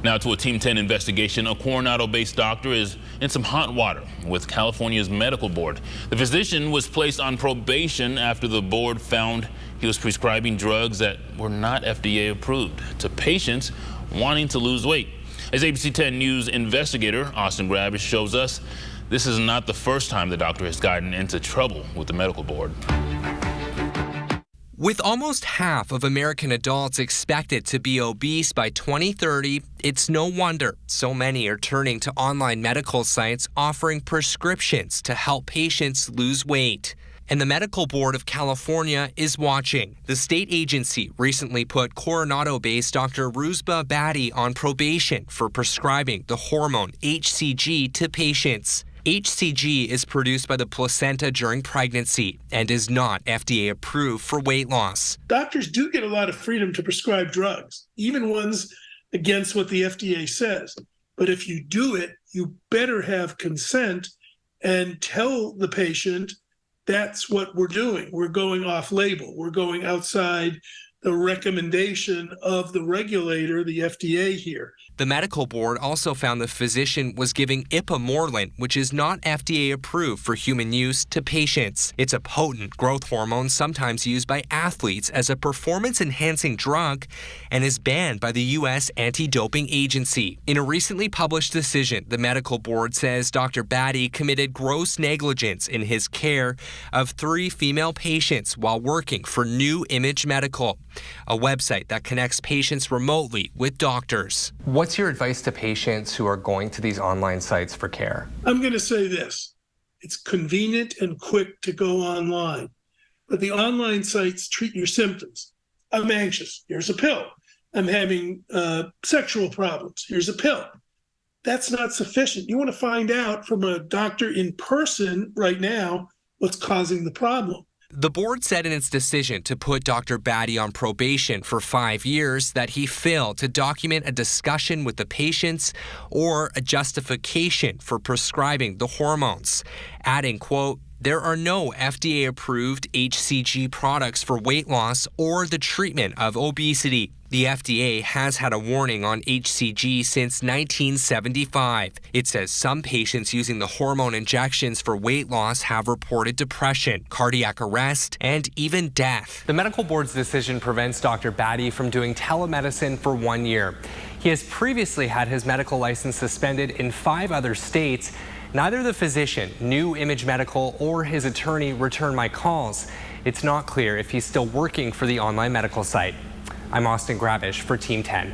Now to a Team 10 investigation. A Coronado-based doctor is in some hot water with California's medical board. The physician was placed on probation after the board found he was prescribing drugs that were not FDA approved to patients wanting to lose weight. As ABC 10 News investigator Austin Grabish shows us, this is not the first time the doctor has gotten into trouble with the medical board. With almost half of American adults expected to be obese by 2030, it's no wonder so many are turning to online medical sites offering prescriptions to help patients lose weight. And the Medical Board of California is watching. The state agency recently put Coronado-based Dr. Ruzba Badi on probation for prescribing the hormone HCG to patients. HCG is produced by the placenta during pregnancy and is not FDA approved for weight loss. Doctors do get a lot of freedom to prescribe drugs, even ones against what the FDA says. But if you do it, you better have consent and tell the patient that's what we're doing. We're going off label. We're going outside the recommendation of the regulator, the FDA here. The medical board also found the physician was giving ipamorelin, which is not FDA approved for human use, to patients. It's a potent growth hormone sometimes used by athletes as a performance-enhancing drug and is banned by the U.S. anti-doping agency. In a recently published decision, the medical board says Dr. Badi committed gross negligence in his care of 3 female patients while working for New Image Medical, a website that connects patients remotely with doctors. What's your advice to patients who are going to these online sites for care? I'm going to say this. It's convenient and quick to go online, but the online sites treat your symptoms. I'm anxious. Here's a pill. I'm having sexual problems. Here's a pill. That's not sufficient. You want to find out from a doctor in person right now what's causing the problem. The board said in its decision to put Dr. Badi on probation for 5 years that he failed to document a discussion with the patients or a justification for prescribing the hormones, adding, quote, "There are no FDA-approved HCG products for weight loss or the treatment of obesity. The FDA has had a warning on HCG since 1975. It says some patients using the hormone injections for weight loss have reported depression, cardiac arrest, and even death." The medical board's decision prevents Dr. Badi from doing telemedicine for 1 year. He has previously had his medical license suspended in 5 other states. Neither the physician, New Image Medical, or his attorney returned my calls. It's not clear if he's still working for the online medical site. I'm Austin Grabish for Team 10.